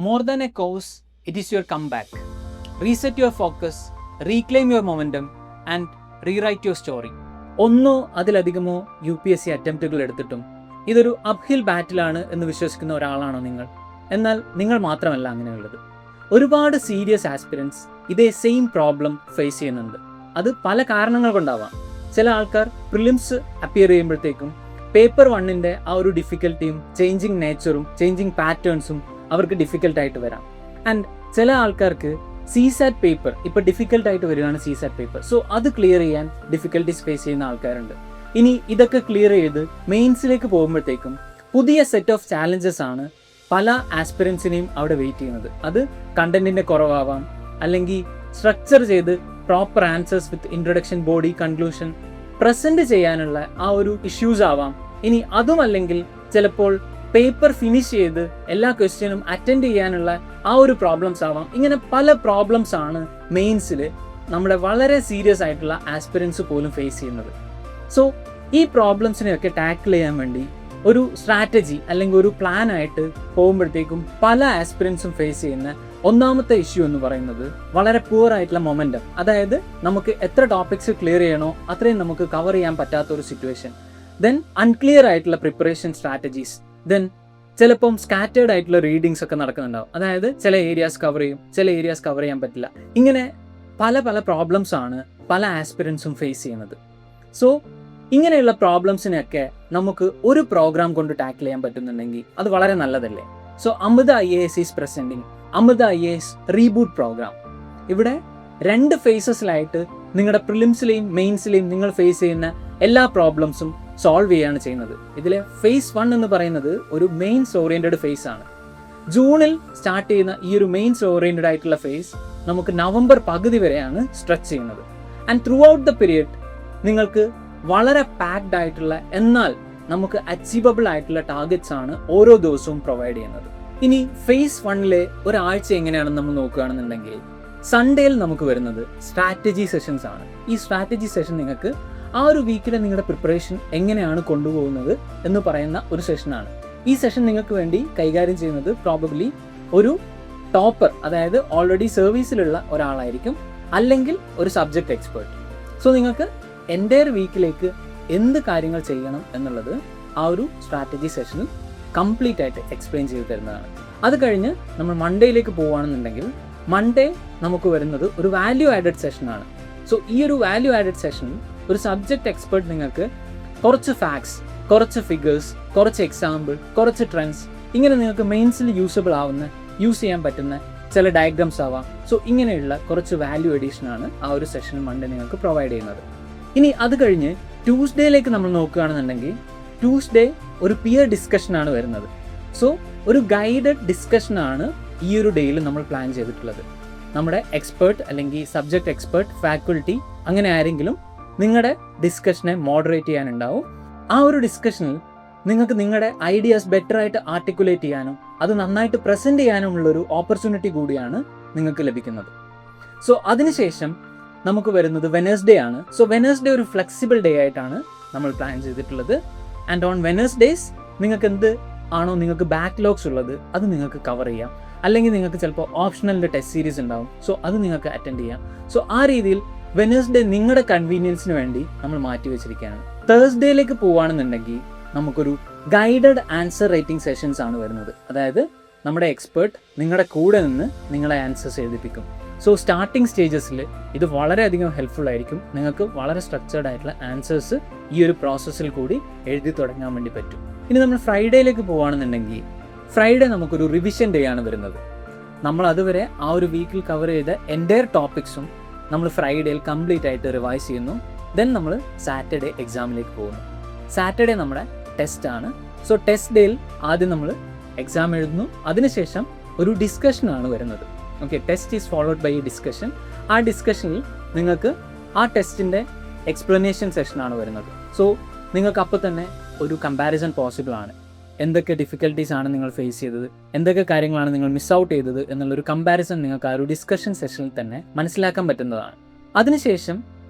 More than a course, it is your comeback. Reset your focus, reclaim your momentum and rewrite your story. ഒന്നോ അതിലധികമോ UPSC അറ്റംപ്റ്റുകൾ എടുത്തിട്ടും ഇതൊരു അപ്ഹിൽ ബാറ്റിലാണ് എന്ന് വിശ്വസിക്കുന്ന ഒരാളാണോ നിങ്ങൾ? എന്നാൽ നിങ്ങൾ മാത്രമല്ല അങ്ങനെയുള്ളത്. ഒരുപാട് സീരിയസ് ആസ്പിരൻസ് ഇതേ സെയിം പ്രോബ്ലം ഫേസ് ചെയ്യുന്നുണ്ട്. അത് പല കാരണങ്ങൾ കൊണ്ടാവാം. ചില ആൾക്കാർ പ്രിലിംസ് അപ്പിയർ ചെയ്യുമ്പോഴത്തേക്കും പേപ്പർ 1ൻ്റെ ആ ഒരു ഡിഫിക്കൽട്ടിയും ചേഞ്ചിങ് നേച്ചറും ചേഞ്ചിങ് പാറ്റേൺസും അവർക്ക് ഡിഫിക്കൽട്ടായിട്ട് വരാം. ആൻഡ് ചില ആൾക്കാർക്ക് CSAT പേപ്പർ ഇപ്പോൾ ഡിഫിക്കൽട്ടായിട്ട് വരികയാണ് CSAT പേപ്പർ. സോ അത് ക്ലിയർ ചെയ്യാൻ ഡിഫിക്കൽട്ടീസ് ഫേസ് ചെയ്യുന്ന ആൾക്കാരുണ്ട്. ഇനി ഇതൊക്കെ ക്ലിയർ ചെയ്ത് മെയിൻസിലേക്ക് പോകുമ്പോഴത്തേക്കും പുതിയ സെറ്റ് ഓഫ് ചാലഞ്ചസ് ആണ് പല ആസ്പിറൻസിനെയും അവിടെ വെയിറ്റ് ചെയ്യുന്നത്. അത് കണ്ടന്റിൻ്റെ കുറവാവാം, അല്ലെങ്കിൽ സ്ട്രക്ചർ ചെയ്ത് പ്രോപ്പർ ആൻസേഴ്സ് വിത്ത് ഇൻട്രൊഡക്ഷൻ, ബോഡി, കൺക്ലൂഷൻ പ്രസൻറ്റ് ചെയ്യാനുള്ള ആ ഒരു ഇഷ്യൂസ് ആവാം. ഇനി അതുമല്ലെങ്കിൽ ചിലപ്പോൾ പേപ്പർ ഫിനിഷ് ചെയ്ത് എല്ലാ ക്വസ്റ്റ്യനും അറ്റൻഡ് ചെയ്യാനുള്ള ആ ഒരു പ്രോബ്ലംസ് ആവാം. ഇങ്ങനെ പല പ്രോബ്ലംസ് ആണ് മെയിൻസിൽ നമ്മുടെ വളരെ സീരിയസ് ആയിട്ടുള്ള ആസ്പിറൻസ് പോലും ഫേസ് ചെയ്യുന്നത്. സോ ഈ പ്രോബ്ലംസിനെയൊക്കെ ടാക്കിൾ ചെയ്യാൻ വേണ്ടി ഒരു സ്ട്രാറ്റജി അല്ലെങ്കിൽ ഒരു പ്ലാൻ ആയിട്ട് പോകുമ്പോഴത്തേക്കും പല ആസ്പിറൻസും ഫേസ് ചെയ്യുന്ന ഒന്നാമത്തെ ഇഷ്യൂ എന്ന് പറയുന്നത് വളരെ പുവർ ആയിട്ടുള്ള മൊമെൻറ്റം. അതായത് നമുക്ക് എത്ര ടോപ്പിക്സ് ക്ലിയർ ചെയ്യണോ അത്രയും നമുക്ക് കവർ ചെയ്യാൻ പറ്റാത്ത ഒരു സിറ്റുവേഷൻ. ദെൻ അൺക്ലിയർ ആയിട്ടുള്ള പ്രിപ്പറേഷൻ സ്ട്രാറ്റജീസ്. ദെൻ ചിലപ്പം സ്കാറ്റേർഡ് ആയിട്ടുള്ള റീഡിങ്സ് ഒക്കെ നടക്കുന്നുണ്ടാവും. അതായത് ചില ഏരിയാസ് കവർ ചെയ്യും, ചില ഏരിയാസ് കവർ ചെയ്യാൻ പറ്റില്ല. ഇങ്ങനെ പല പല പ്രോബ്ലംസ് ആണ് പല ആസ്പിറൻസും ഫേസ് ചെയ്യുന്നത്. സോ ഇങ്ങനെയുള്ള പ്രോബ്ലംസിനെയൊക്കെ നമുക്ക് ഒരു പ്രോഗ്രാം കൊണ്ട് ടാക്കിൾ ചെയ്യാൻ പറ്റുന്നുണ്ടെങ്കിൽ അത് വളരെ നല്ലതല്ലേ? So Amrita IAS is presenting Amrita IAS reboot program. ഇവിടെ 2 ഫേസസിലായിട്ട് നിങ്ങളുടെ പ്രിലിംസിലെയും മെയിൻസിലെയും നിങ്ങൾ ഫേസ് ചെയ്യുന്ന എല്ലാ പ്രോബ്ലംസും സോൾവ് ചെയ്യുകയാണ് ചെയ്യുന്നത്. ഇതിലെ ഫേസ് 1 എന്ന് പറയുന്നത് ഒരു മെയിൻസ് ഓറിയൻറ്റഡ് ഫേസ് ആണ്. ജൂണിൽ സ്റ്റാർട്ട് ചെയ്യുന്ന ഈ ഒരു മെയിൻസ് ഓറിയൻറ്റഡ് ആയിട്ടുള്ള ഫേസ് നമുക്ക് നവംബർ പകുതി വരെയാണ് സ്ട്രെച്ച് ചെയ്യുന്നത്. And through out the period നിങ്ങൾക്ക് വളരെ പാക്ഡ് ആയിട്ടുള്ള എന്നാൽ നമുക്ക് അച്ചീവബിൾ ആയിട്ടുള്ള ടാർഗറ്റ്സ് ആണ് ഓരോ ദിവസവും പ്രൊവൈഡ് ചെയ്യുന്നത്. ഇനി ഫേസ് 1ലെ ഒരാഴ്ച എങ്ങനെയാണെന്ന് നമ്മൾ നോക്കുകയാണെന്നുണ്ടെങ്കിൽ സൺഡേയിൽ നമുക്ക് വരുന്നത് സ്ട്രാറ്റജി സെഷൻസ് ആണ്. ഈ സ്ട്രാറ്റജി സെഷൻ നിങ്ങൾക്ക് ആ ഒരു വീക്കിലെ നിങ്ങളുടെ പ്രിപ്പറേഷൻ എങ്ങനെയാണ് കൊണ്ടുപോകുന്നത് എന്ന് പറയുന്ന ഒരു സെഷനാണ്. ഈ സെഷൻ നിങ്ങൾക്ക് വേണ്ടി കൈകാര്യം ചെയ്യുന്നത് പ്രോബബ്ലി ഒരു ടോപ്പർ, അതായത് ഓൾറെഡി സർവീസിലുള്ള ഒരാളായിരിക്കും, അല്ലെങ്കിൽ ഒരു സബ്ജക്റ്റ് എക്സ്പേർട്ട്. സോ നിങ്ങൾക്ക് എൻ്റയർ വീക്കിലേക്ക് എന്ത് കാര്യങ്ങൾ ചെയ്യണം എന്നുള്ളത് ആ ഒരു സ്ട്രാറ്റജി സെഷനിൽ കംപ്ലീറ്റ് ആയിട്ട് എക്സ്പ്ലെയിൻ ചെയ്ത് തരുന്നതാണ്. അത് കഴിഞ്ഞ് നമ്മൾ മൺഡേയിലേക്ക് പോവുകയാണെന്നുണ്ടെങ്കിൽ മൺഡേ നമുക്ക് വരുന്നത് ഒരു വാല്യൂ ആഡഡ് സെഷനാണ്. സോ ഈ ഒരു വാല്യൂ ആഡഡ് സെഷനിൽ ഒരു സബ്ജക്റ്റ് എക്സ്പേർട്ട് നിങ്ങൾക്ക് കുറച്ച് ഫാക്ട്സ്, കുറച്ച് ഫിഗേഴ്സ്, കുറച്ച് എക്സാമ്പിൾ, കുറച്ച് ട്രെൻഡ്സ്, ഇങ്ങനെ നിങ്ങൾക്ക് മെയിൻസിൽ യൂസ് ചെയ്യാൻ പറ്റുന്ന ചില ഡയഗ്രാംസ് ആവാം. സോ ഇങ്ങനെയുള്ള കുറച്ച് വാല്യൂ എഡീഷനാണ് ആ ഒരു സെഷൻ മൺഡേ നിങ്ങൾക്ക് പ്രൊവൈഡ് ചെയ്യുന്നത്. ഇനി അത് കഴിഞ്ഞ് ട്യൂസ്ഡേയിലേക്ക് നമ്മൾ നോക്കുകയാണെന്നുണ്ടെങ്കിൽ ട്യൂസ്ഡേ ഒരു പിയർ ഡിസ്കഷനാണ് വരുന്നത്. സോ ഒരു ഗൈഡഡ് ഡിസ്കഷനാണ് ഈ ഒരു ഡേയിൽ നമ്മൾ പ്ലാൻ ചെയ്തിട്ടുള്ളത്. നമ്മുടെ എക്സ്പേർട്ട് അല്ലെങ്കിൽ സബ്ജക്റ്റ് എക്സ്പേർട്ട്, ഫാക്കൽറ്റി, അങ്ങനെ ആരെങ്കിലും നിങ്ങളുടെ ഡിസ്കഷനെ മോഡറേറ്റ് ചെയ്യാനുണ്ടാവും. ആ ഒരു ഡിസ്കഷനിൽ നിങ്ങൾക്ക് നിങ്ങളുടെ ഐഡിയാസ് ബെറ്റർ ആയിട്ട് ആർട്ടിക്കുലേറ്റ് ചെയ്യാനും അത് നന്നായിട്ട് പ്രസൻറ്റ് ചെയ്യാനുമുള്ളൊരു ഓപ്പർച്യൂണിറ്റി കൂടിയാണ് നിങ്ങൾക്ക് ലഭിക്കുന്നത്. സോ അതിനുശേഷം നമുക്ക് വരുന്നത് വെനസ്ഡേ ആണ്. സോ വെനസ്ഡേ ഒരു ഫ്ലെക്സിബിൾ ഡേ ആയിട്ടാണ് നമ്മൾ പ്ലാൻ ചെയ്തിട്ടുള്ളത്. ആൻഡ് ഓൺ വെനസ്ഡേസ് നിങ്ങൾക്ക് എന്ത് ആണോ നിങ്ങൾക്ക് ബാക്ക്ലോഗ്സ് ഉള്ളത് അത് നിങ്ങൾക്ക് കവർ ചെയ്യാം, അല്ലെങ്കിൽ നിങ്ങൾക്ക് ചിലപ്പോൾ ഓപ്ഷണലിൻ്റെ ടെസ്റ്റ് സീരീസ് ഉണ്ടാവും. സോ അത് നിങ്ങൾക്ക് അറ്റൻഡ് ചെയ്യാം. സോ ആ രീതിയിൽ വെനസ്ഡേ നിങ്ങളുടെ കൺവീനിയൻസിന് വേണ്ടി നമ്മൾ മാറ്റി വെച്ചിരിക്കുകയാണ്. തേഴ്സ്ഡേയിലേക്ക് പോവുകയാണെന്നുണ്ടെങ്കിൽ നമുക്കൊരു ഗൈഡഡ് ആൻസർ റൈറ്റിംഗ് സെഷൻസ് ആണ് വരുന്നത്. അതായത് നമ്മുടെ എക്സ്പേർട്ട് നിങ്ങളുടെ കൂടെ നിന്ന് നിങ്ങളെ ആൻസേഴ്സ് എഴുതിപ്പിക്കും. സോ സ്റ്റാർട്ടിംഗ് സ്റ്റേജസിൽ ഇത് വളരെയധികം ഹെൽപ്ഫുൾ ആയിരിക്കും. നിങ്ങൾക്ക് വളരെ സ്ട്രക്ചേർഡ് ആയിട്ടുള്ള ആൻസേഴ്സ് ഈ ഒരു പ്രോസസ്സിൽ കൂടി എഴുതി തുടങ്ങാൻ വേണ്ടി പറ്റും. ഇനി നമ്മൾ ഫ്രൈഡേയിലേക്ക് പോവുകയാണെന്നുണ്ടെങ്കിൽ ഫ്രൈഡേ നമുക്കൊരു റിവിഷൻ ഡേ ആണ് വരുന്നത്. നമ്മൾ അതുവരെ ആ ഒരു വീക്കിൽ കവർ ചെയ്ത എൻ്റയർ ടോപ്പിക്സും നമ്മൾ ഫ്രൈഡേയിൽ കംപ്ലീറ്റ് ആയിട്ട് റിവൈസ് ചെയ്യുന്നു. ദെൻ നമ്മൾ സാറ്റർഡേ എക്സാമിലേക്ക് പോകുന്നു. സാറ്റർഡേ നമ്മുടെ ടെസ്റ്റ് ആണ്. സോ ടെസ്റ്റ് ഡേയിൽ ആദ്യം നമ്മൾ എക്സാം എഴുതുന്നു. അതിനുശേഷം ഒരു ഡിസ്കഷനാണ് വരുന്നത്. Okay, test is followed by a discussion. ആ ഡിസ്കഷനിൽ നിങ്ങൾക്ക് ആ ടെസ്റ്റിൻ്റെ എക്സ്പ്ലനേഷൻ സെഷനാണ് വരുന്നത്. സോ നിങ്ങൾക്ക് അപ്പോൾ തന്നെ ഒരു കമ്പാരിസൺ പോസിബിൾ ആണ്. എന്തൊക്കെ ഡിഫിക്കൽട്ടീസ് ആണ് നിങ്ങൾ ഫേസ് ചെയ്തത്, എന്തൊക്കെ കാര്യങ്ങളാണ് നിങ്ങൾ മിസ് ഔട്ട് ചെയ്തത് എന്നുള്ളൊരു കമ്പാരിസൺ നിങ്ങൾക്ക് ആ ഒരു ഡിസ്കഷൻ സെഷനിൽ തന്നെ മനസ്സിലാക്കാൻ പറ്റുന്നതാണ്. അതിനുശേഷം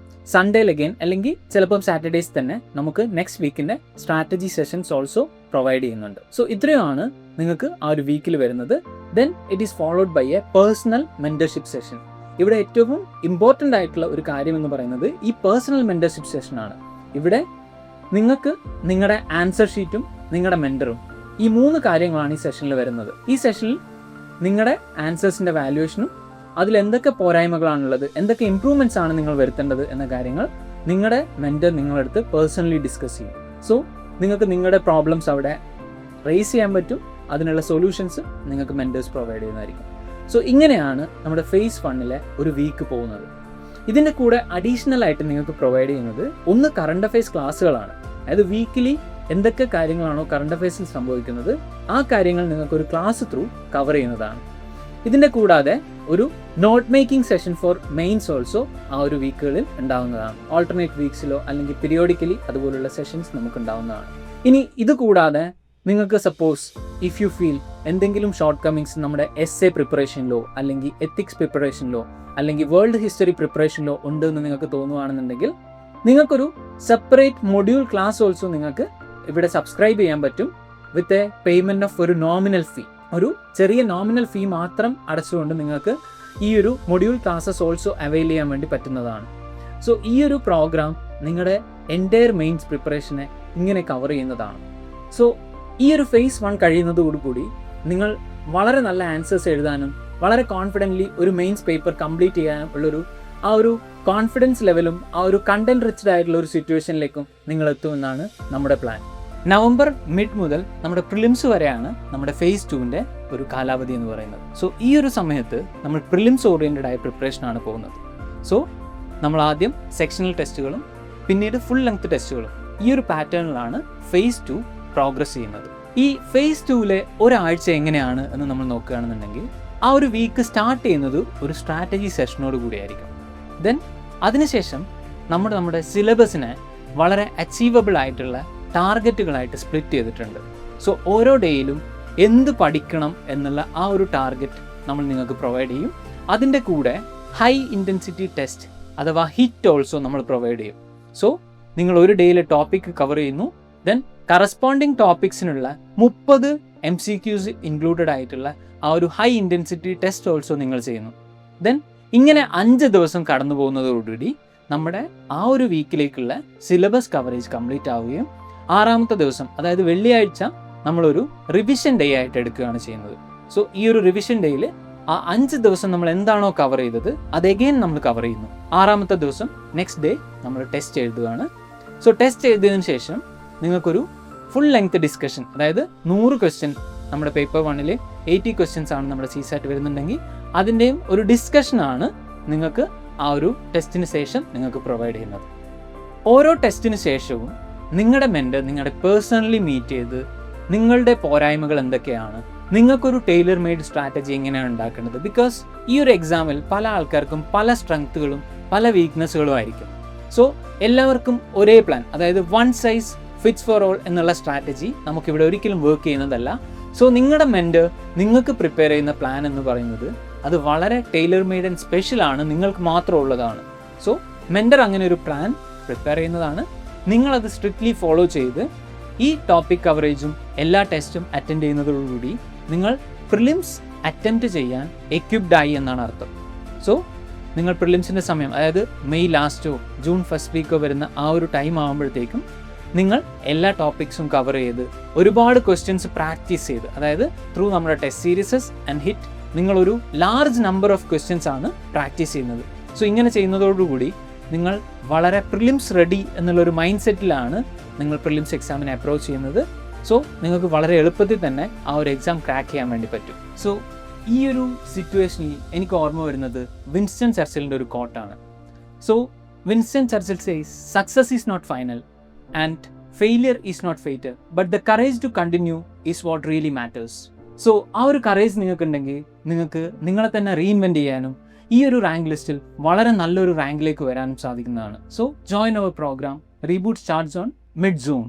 സൺഡേയിൽ അഗെയിൻ അല്ലെങ്കിൽ ചിലപ്പം സാറ്റർഡേസ് തന്നെ നമുക്ക് നെക്സ്റ്റ് വീക്കിൻ്റെ സ്ട്രാറ്റജി സെഷൻസ് ഓൾസോ പ്രൊവൈഡ് ചെയ്യുന്നുണ്ട്. സോ ഇത്രയുമാണ് നിങ്ങൾക്ക് ആ ഒരു വീക്കിൽ വരുന്നത്. Then it is followed by a personal mentorship session. ഇവിടെ ഏറ്റവും ഇമ്പോർട്ടൻ്റ് ആയിട്ടുള്ള ഒരു കാര്യം എന്ന് പറയുന്നത് ഈ പേഴ്സണൽ മെൻറ്റർഷിപ്പ് സെഷനാണ്. ഇവിടെ നിങ്ങൾക്ക് നിങ്ങളുടെ ആൻസർ ഷീറ്റും നിങ്ങളുടെ മെൻറ്ററും, ഈ 3 കാര്യങ്ങളാണ് ഈ സെഷനിൽ വരുന്നത്. ഈ സെഷനിൽ നിങ്ങളുടെ ആൻസേഴ്സിൻ്റെ വാല്യുവേഷനും അതിലെന്തൊക്കെ പോരായ്മകളാണുള്ളത്, എന്തൊക്കെ ഇമ്പ്രൂവ്മെൻറ്റ്സ് ആണ് നിങ്ങൾ വരുത്തേണ്ടത് എന്ന കാര്യങ്ങൾ നിങ്ങളുടെ മെൻറ്റർ നിങ്ങളടുത്ത് പേഴ്സണലി ഡിസ്കസ് ചെയ്യും. സോ നിങ്ങൾക്ക് നിങ്ങളുടെ പ്രോബ്ലംസ് അവിടെ റേസ് ചെയ്യാൻ പറ്റും. അതിനുള്ള സൊല്യൂഷൻസ് നിങ്ങൾക്ക് മെൻറ്റേഴ്സ് പ്രൊവൈഡ് ചെയ്യുന്നതായിരിക്കും. സോ ഇങ്ങനെയാണ് നമ്മുടെ ഫേസ് 1 ഒരു വീക്ക് പോകുന്നത്. ഇതിൻ്റെ കൂടെ അഡീഷണൽ ആയിട്ട് നിങ്ങൾക്ക് പ്രൊവൈഡ് ചെയ്യുന്നത് ഒന്ന് കറണ്ട് അഫയേഴ്സ് ക്ലാസ്സുകളാണ്. അതായത് വീക്കിലി എന്തൊക്കെ കാര്യങ്ങളാണോ കറണ്ട് അഫയേഴ്സിൽ സംഭവിക്കുന്നത് ആ കാര്യങ്ങൾ നിങ്ങൾക്കൊരു ക്ലാസ് ത്രൂ കവർ ചെയ്യുന്നതാണ്. ഇതിൻ്റെ കൂടാതെ ഒരു note making session for mains also ആ ഒരു വീക്കുകളിൽ ഉണ്ടാവുന്നതാണ്. ഓൾട്ടർനേറ്റ് വീക്സിലോ അല്ലെങ്കിൽ പീരിയോഡിക്കലി അതുപോലുള്ള സെഷൻസ് നമുക്ക് ഉണ്ടാവുന്നതാണ്. ഇനി ഇത് കൂടാതെ നിങ്ങൾക്ക് സപ്പോസ് ഇഫ് യു ഫീൽ എന്തെങ്കിലും ഷോർട്ട് കമ്മിങ്സ് നമ്മുടെ എസ്സേ പ്രിപ്പറേഷനിലോ അല്ലെങ്കിൽ എത്തിക്സ് പ്രിപ്പറേഷനിലോ അല്ലെങ്കിൽ വേൾഡ് ഹിസ്റ്ററി പ്രിപ്പറേഷനിലോ ഉണ്ട് എന്ന് നിങ്ങൾക്ക് തോന്നുകയാണെന്നുണ്ടെങ്കിൽ നിങ്ങൾക്കൊരു സെപ്പറേറ്റ് മൊഡ്യൂൾ ക്ലാസ് ഓൾസോ നിങ്ങൾക്ക് ഇവിടെ സബ്സ്ക്രൈബ് ചെയ്യാൻ പറ്റും വിത്ത് എ പേയ്മെൻറ്റ് ഓഫ് ഒരു നോമിനൽ ഫീ. ഒരു ചെറിയ നോമിനൽ ഫീ മാത്രം അടച്ചുകൊണ്ട് നിങ്ങൾക്ക് ഈ ഒരു മൊഡ്യൂൾ ക്ലാസ്സസ് ഓൾസോ അവൈൽ ചെയ്യാൻ വേണ്ടി പറ്റുന്നതാണ്. സോ ഈ ഒരു പ്രോഗ്രാം നിങ്ങളുടെ എൻറ്റയർ മെയിൻസ് പ്രിപ്പറേഷനെ ഇങ്ങനെ കവർ ചെയ്യുന്നതാണ്. സോ ഈ ഒരു ഫേസ് 1 കഴിയുന്നതോടുകൂടി നിങ്ങൾ വളരെ നല്ല ആൻസേഴ്സ് എഴുതാനും വളരെ കോൺഫിഡൻ്റ്ലി ഒരു മെയിൻസ് പേപ്പർ കംപ്ലീറ്റ് ചെയ്യാനും ഉള്ളൊരു ആ ഒരു കോൺഫിഡൻസ് ലെവലും ആ ഒരു കണ്ടന്റ് റിച്ച്ഡ് ആയിട്ടുള്ള ഒരു സിറ്റുവേഷനിലേക്കും നിങ്ങൾ എത്തുമെന്നാണ് നമ്മുടെ പ്ലാൻ. നവംബർ മിഡ് മുതൽ നമ്മുടെ പ്രിലിംസ് വരെയാണ് നമ്മുടെ ഫേസ് 2 ഒരു കാലാവധി എന്ന് പറയുന്നത്. സോ ഈ ഒരു സമയത്ത് നമ്മൾ പ്രിലിംസ് ഓറിയൻറ്റഡ് ആയ പ്രിപ്പറേഷനാണ് പോകുന്നത്. സോ നമ്മൾ ആദ്യം സെക്ഷണൽ ടെസ്റ്റുകളും പിന്നീട് ഫുൾ ലെങ്ത് ടെസ്റ്റുകളും ഈ ഒരു പാറ്റേണിലാണ് ഫേസ് 2 പ്രോഗ്രസ് ചെയ്യുന്നത്. ഈ ഫേസ് 2 ഒരാഴ്ച എങ്ങനെയാണ് എന്ന് നമ്മൾ നോക്കുകയാണെന്നുണ്ടെങ്കിൽ ആ ഒരു വീക്ക് സ്റ്റാർട്ട് ചെയ്യുന്നത് ഒരു സ്ട്രാറ്റജി സെഷനോട് കൂടിയായിരിക്കും. ദെൻ അതിനുശേഷം നമ്മുടെ സിലബസിനെ വളരെ അച്ചീവബിൾ ആയിട്ടുള്ള ടാർഗറ്റുകളായിട്ട് സ്പ്ലിറ്റ് ചെയ്തിട്ടുണ്ട്. സോ ഓരോ ഡേയിലും എന്ത് പഠിക്കണം എന്നുള്ള ആ ഒരു ടാർഗറ്റ് നമ്മൾ നിങ്ങൾക്ക് പ്രൊവൈഡ് ചെയ്യും. അതിൻ്റെ കൂടെ ഹൈ ഇൻറ്റൻസിറ്റി ടെസ്റ്റ് അഥവാ ഹിറ്റ് ഓൾസോ നമ്മൾ പ്രൊവൈഡ് ചെയ്യും. സോ നിങ്ങൾ ഒരു ഡേയിലെ ടോപ്പിക് കവർ ചെയ്യുന്നു. ദെൻ കറസ്പോണ്ടിങ് ടോപ്പിക്സിനുള്ള 30 MCQs ഇൻക്ലൂഡഡ് ആയിട്ടുള്ള ആ ഒരു ഹൈ ഇൻറ്റൻസിറ്റി ടെസ്റ്റ് ഓൾസോ നിങ്ങൾ ചെയ്യുന്നു. ദെൻ ഇങ്ങനെ 5 ദിവസം കടന്നു പോകുന്നതോടുകൂടി നമ്മുടെ ആ ഒരു വീക്കിലേക്കുള്ള സിലബസ് കവറേജ് കംപ്ലീറ്റ് ആവുകയും 6ാമത്തെ ദിവസം അതായത് വെള്ളിയാഴ്ച നമ്മളൊരു റിവിഷൻ ഡേ ആയിട്ട് എടുക്കുകയാണ് ചെയ്യുന്നത്. സോ ഈ ഒരു റിവിഷൻ ഡേയിൽ ആ 5 ദിവസം നമ്മൾ എന്താണോ കവർ ചെയ്തത് അത് എഗെയിൻ നമ്മൾ കവർ ചെയ്യുന്നു. 6ാമത്തെ ദിവസം നെക്സ്റ്റ് ഡേ നമ്മൾ ടെസ്റ്റ് എഴുതുകയാണ്. സോ ടെസ്റ്റ് എഴുതിയതിനു ശേഷം നിങ്ങൾക്കൊരു ഫുൾ ലെങ്ത് ഡിസ്കഷൻ, അതായത് 100 ക്വസ്റ്റ്യൻ, നമ്മുടെ പേപ്പർ 1 80 ക്വസ്റ്റ്യൻസ് ആണ് നമ്മുടെ CSAT വരുന്നുണ്ടെങ്കിൽ അതിൻ്റെയും ഒരു ഡിസ്കഷനാണ് നിങ്ങൾക്ക് ആ ഒരു ടെസ്റ്റിന് ശേഷം നിങ്ങൾക്ക് പ്രൊവൈഡ് ചെയ്യുന്നത്. ഓരോ ടെസ്റ്റിന് ശേഷവും നിങ്ങളുടെ മെൻറ്റർ നിങ്ങളുടെ പേഴ്സണലി മീറ്റ് ചെയ്ത് നിങ്ങളുടെ പോരായ്മകൾ എന്തൊക്കെയാണ്, നിങ്ങൾക്കൊരു ടൈലർ മെയ്ഡ് സ്ട്രാറ്റജി എങ്ങനെയാണ് ഉണ്ടാക്കേണ്ടത്. ബിക്കോസ് ഈ ഒരു എക്സാമിൽ പല ആൾക്കാർക്കും പല സ്ട്രെങ്ത്തുകളും പല വീക്ക്നെസ്സുകളും ആയിരിക്കും. സോ എല്ലാവർക്കും ഒരേ പ്ലാൻ, അതായത് one size fits for all എന്നുള്ള സ്ട്രാറ്റജി നമുക്കിവിടെ ഒരിക്കലും വർക്ക് ചെയ്യുന്നതല്ല. സോ നിങ്ങളുടെ മെൻറ്റർ നിങ്ങൾക്ക് പ്രിപ്പയർ ചെയ്യുന്ന പ്ലാൻ എന്ന് പറയുന്നത് അത് വളരെ ടൈലർ മെയ്ഡ് ആൻഡ് സ്പെഷ്യൽ ആണ്, നിങ്ങൾക്ക് മാത്രം ഉള്ളതാണ്. സോ മെൻറ്റർ അങ്ങനെ ഒരു പ്ലാൻ പ്രിപ്പയർ ചെയ്യുന്നതാണ്. നിങ്ങളത് സ്ട്രിക്ട്ലി ഫോളോ ചെയ്ത് ഈ ടോപ്പിക് കവറേജും എല്ലാ ടെസ്റ്റും അറ്റൻഡ് ചെയ്യുന്നതോടുകൂടി നിങ്ങൾ പ്രിലിംസ് അറ്റംപ്റ്റ് ചെയ്യാൻ എക്വിപ്ഡ് ആയി എന്നാണ് അർത്ഥം. സോ നിങ്ങൾ പ്രിലിംസിൻ്റെ സമയം, അതായത് മെയ് ലാസ്റ്റോ ജൂൺ ഫസ്റ്റ് വീക്കോ വരുന്ന ആ ഒരു ടൈം ആകുമ്പോഴത്തേക്കും നിങ്ങൾ എല്ലാ ടോപ്പിക്സും കവർ ചെയ്ത് ഒരുപാട് ക്വസ്റ്റ്യൻസ് പ്രാക്ടീസ് ചെയ്ത്, അതായത് ത്രൂ നമ്മുടെ ടെസ്റ്റ് സീരീസസ് ആൻഡ് ഹിറ്റ് നിങ്ങളൊരു ലാർജ് നമ്പർ ഓഫ് ക്വസ്റ്റ്യൻസ് ആണ് പ്രാക്ടീസ് ചെയ്യുന്നത്. സോ ഇങ്ങനെ ചെയ്യുന്നതോടുകൂടി നിങ്ങൾ വളരെ പ്രിലിംസ് റെഡി എന്നുള്ളൊരു മൈൻഡ് സെറ്റിലാണ് നിങ്ങൾ പ്രിലിംസ് എക്സാമിനെ അപ്രോച്ച് ചെയ്യുന്നത്. സോ നിങ്ങൾക്ക് വളരെ എളുപ്പത്തിൽ തന്നെ ആ ഒരു എക്സാം ക്രാക്ക് ചെയ്യാൻ വേണ്ടി പറ്റും. സോ ഈ ഒരു സിറ്റുവേഷനിൽ എനിക്ക് ഓർമ്മ വരുന്നത് വിൻസ്റ്റൺ ചർച്ചിലിൻ്റെ ഒരു കോട്ടാണ്. So Winston Churchill says success is not final and failure is not fatal, but the courage to continue is what really matters. So ആ ഒരു കറേജ് നിങ്ങൾക്കുണ്ടെങ്കിൽ നിങ്ങൾക്ക് നിങ്ങളെ തന്നെ റീഇൻവെൻറ്റ് ചെയ്യാനും ഈ ഒരു റാങ്ക് ലിസ്റ്റിൽ വളരെ നല്ലൊരു റാങ്കിലേക്ക് വരാനും സാധിക്കുന്നതാണ്. So join our program reboot starts on mid June.